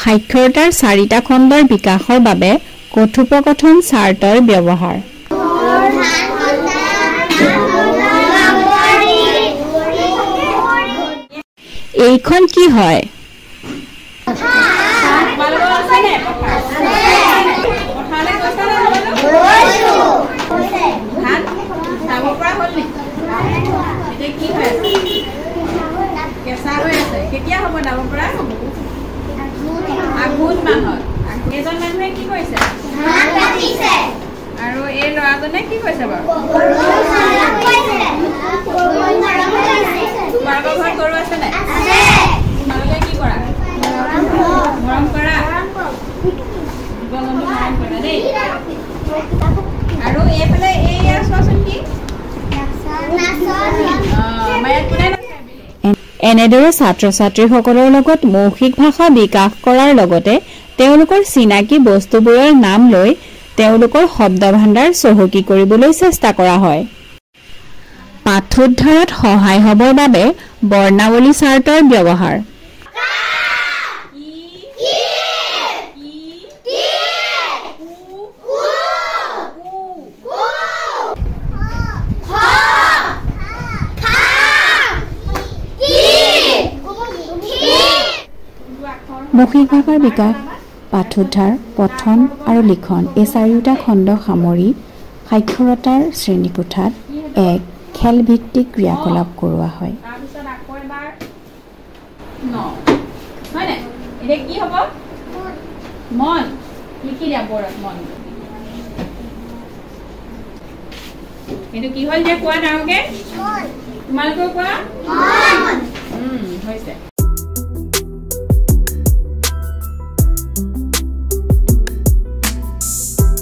সাক্ষৰতাৰ 4টা খণ্ডৰ বিকাশৰ বাবে কথোপকথন চাৰ্টৰ ব্যৱহাৰ এইখন কি হয় কেঁচা হৈ আছে কেতিয়া হ'ব দাব পৰা আঘোণ মাহত এজন মানুহে কি কৈছে ধান কাটিছে আৰু এই ল'ৰাজনে কি কৈছে বাৰু গৰু ঘৰত গৰু আছে নাই আছে তোমালোকে কি কৰা মৰম কৰা জীৱ-জন্তু মৰম কৰা দেই আৰু এইফালে এইয়া চোৱাচোন কি মায়াত কোনে এনেদৰে ছাত্ৰ-ছাত্ৰীসকলৰ লগত মৌখিক ভাষা বিকাশ কৰাৰ লগতে তেওঁলোকৰ চিনাকি বস্তুবোৰৰ নাম লৈ তেওঁলোকৰ শব্দভাণ্ডাৰ চহকী কৰিবলৈ চেষ্টা কৰা হয় পাঠোদ্ধাৰত সহায় হ'বৰ বাবে বৰ্ণাৱলী চাৰ্টৰ ব্যৱহাৰ মৌখিক ভাষাৰ বিকাশ পাঠোদ্ধাৰ পঠন আৰু লিখন এই 4টা খণ্ড সামৰি সাক্ষৰতাৰ শ্ৰেণীকোঠাত এক খেলভিত্তিক ক্ৰিয়াকলাপ কৰোৱা হয় তাৰপিছত আকৌ এবাৰ হয় নে এতিয়া কি হ'ব মন লিখি দিয়া বৰ্ডত মন এইটো কি হ'ল যে কোৱা ডাঙৰকে তোমালোকেও কোৱা